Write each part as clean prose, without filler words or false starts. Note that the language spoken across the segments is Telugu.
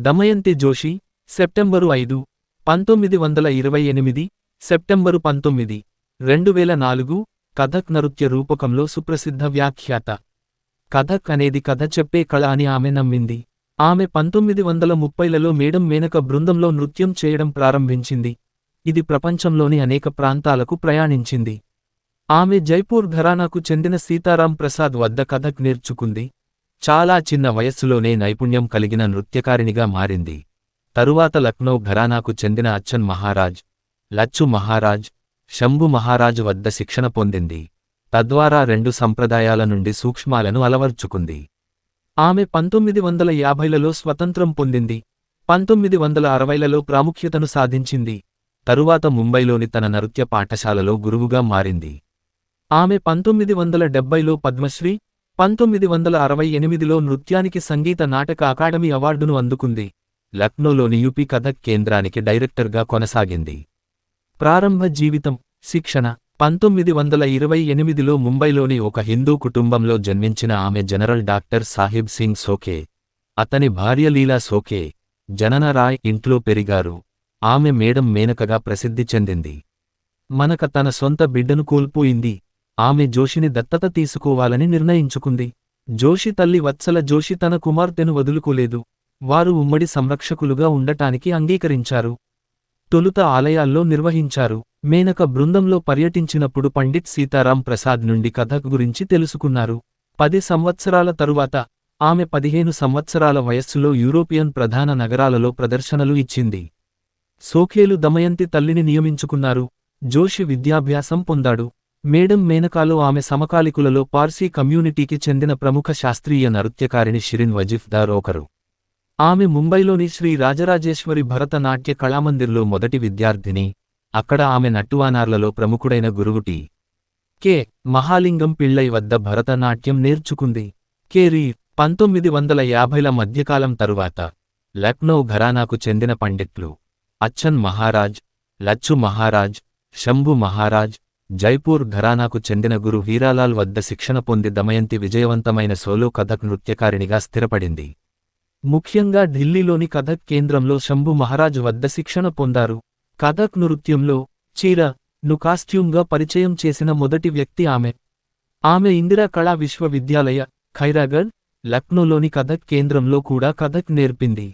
దమయంతి జోషి, సెప్టెంబరు 5, 1928, సెప్టెంబరు 19, 2004, కథక్ నృత్య రూపకంలో సుప్రసిద్ధ వ్యాఖ్యాత. కథక్ అనేది కథ చెప్పే కళ అని ఆమె నమ్మింది. ఆమె 1930లలో మేడం మేనక బృందంలో నృత్యం చేయడం ప్రారంభించింది. ఇది ప్రపంచంలోని అనేక ప్రాంతాలకు ప్రయాణించింది. ఆమె జైపూర్ ఘరానాకు చెందిన సీతారాం ప్రసాద్ వద్ద కథక్ నేర్చుకుంది. చాలా చిన్న వయస్సులోనే నైపుణ్యం కలిగిన నృత్యకారిణిగా మారింది. తరువాత లక్నో ఘరానాకు చెందిన అచ్చన్ మహారాజ్, లచ్చు మహారాజ్, శంభు మహారాజ్ వద్ద శిక్షణ పొందింది. తద్వారా రెండు సంప్రదాయాల నుండి సూక్ష్మాలను అలవర్చుకుంది. ఆమె 1950లలో స్వతంత్రం పొందింది. 1960లలో ప్రాముఖ్యతను సాధించింది. తరువాత ముంబైలోని తన నృత్య పాఠశాలలో గురువుగా మారింది. ఆమె 1970లో పద్మశ్రీ, 1968లో నృత్యానికి సంగీత నాటక అకాడమీ అవార్డును అందుకుంది. లక్నోలోని యూపీ కథక్ కేంద్రానికి డైరెక్టర్గా కొనసాగింది. ప్రారంభ జీవితం, శిక్షణ. 1928లో ముంబైలోని ఒక హిందూ కుటుంబంలో జన్మించిన ఆమె జనరల్ డాక్టర్ సాహిబ్ సింగ్ సోకే, అతని భార్య లీలా సోకే, జనన రాయ్ ఇంట్లో పెరిగారు. ఆమె మేడం మేనకగా ప్రసిద్ధి చెందింది. మనక తన సొంత బిడ్డను కోల్పోయింది. ఆమె జోషిని దత్తత తీసుకోవాలని నిర్ణయించుకుంది. జోషి తల్లి వత్సల జోషి తన కుమార్తెను వదులుకోలేదు. వారు ఉమ్మడి సంరక్షకులుగా ఉండటానికి అంగీకరించారు. తొలుత ఆలయాల్లో నిర్వహించారు. మేనక బృందంలో పర్యటించినప్పుడు పండిట్ సీతారాం ప్రసాద్ నుండి కథక్ గురించి తెలుసుకున్నారు. 10 సంవత్సరాల తరువాత ఆమె 15 సంవత్సరాల వయస్సులో యూరోపియన్ ప్రధాన నగరాలలో ప్రదర్శనలు ఇచ్చింది. సోఖేలు దమయంతి తల్లిని నియమించుకున్నారు. జోషి విద్యాభ్యాసం పొందాడు. మేడం మేనకాలో ఆమె సమకాలికులలో పార్సీ కమ్యూనిటీకి చెందిన ప్రముఖ శాస్త్రీయ నృత్యకారిణి షిరిన్ వజీఫ్దార్ ఒకరు. ఆమె ముంబైలోని శ్రీ రాజరాజేశ్వరి భరతనాట్య కళామందిర్లో మొదటి విద్యార్థిని. అక్కడ ఆమె నట్టువానార్లలో ప్రముఖుడైన గురువు కె. మహాలింగం పిళ్ళై వద్ద భరతనాట్యం నేర్చుకుంది. కె.రి. 1950ల మధ్యకాలం తరువాత లక్నో ఘరానాకు చెందిన పండిట్లు అచ్చన్ మహారాజ్, లచ్చు మహారాజ్, శంభు మహారాజ్, జైపూర్ ఘరానాకు చెందిన గురు హీరాలాల్ వద్ద శిక్షణ పొంది దమయంతి విజయవంతమైన సోలో కథక్ నృత్యకారిణిగా స్థిరపడింది. ముఖ్యంగా ఢిల్లీలోని కథక్ కేంద్రంలో శంభు మహారాజ్ వద్ద శిక్షణ పొందారు. కథక్ నృత్యంలో చీర.ను కాస్ట్యూమ్గా పరిచయం చేసిన మొదటి వ్యక్తి ఆమె. ఆమె ఇందిరా కళా విశ్వవిద్యాలయ, ఖైరాగఢ్, లక్నోలోని కథక్ కేంద్రంలో కూడా కథక్ నేర్పింది.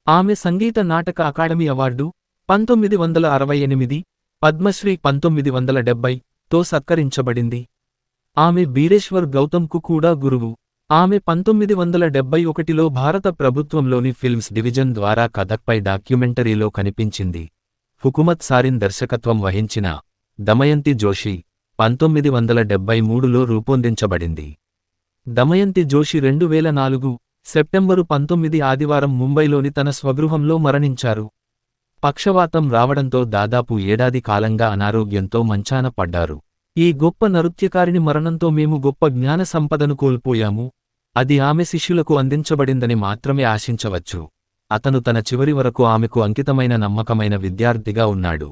ఆమె సంగీత నాటక అకాడమీ అవార్డు 1968, పద్మశ్రీ 1970తో సత్కరించబడింది. ఆమె బీరేశ్వర్ గౌతమ్కు కూడా గురువు. ఆమె 1971లో భారత ప్రభుత్వంలోని ఫిల్మ్స్ డివిజన్ ద్వారా కథక్పై డాక్యుమెంటరీలో కనిపించింది. హుకుమత్ సారిన్ దర్శకత్వం వహించిన దమయంతి జోషి 1973లో రూపొందించబడింది. దమయంతి జోషి 2004 సెప్టెంబరు 19 ఆదివారం ముంబైలోని తన స్వగృహంలో మరణించారు. పక్షవాతం రావడంతో దాదాపు ఏడాది కాలంగా అనారోగ్యంతో మంచాన పడ్డారు. ఈ గొప్ప నృత్యకారిణి మరణంతో మేము గొప్ప జ్ఞాన సంపదను కోల్పోయాము. అది ఆమె శిష్యులకు అందించబడిందని మాత్రమే ఆశించవచ్చు. అతను తన చివరి వరకు ఆమెకు అంకితమైన నమ్మకమైన విద్యార్థిగా ఉన్నాడు.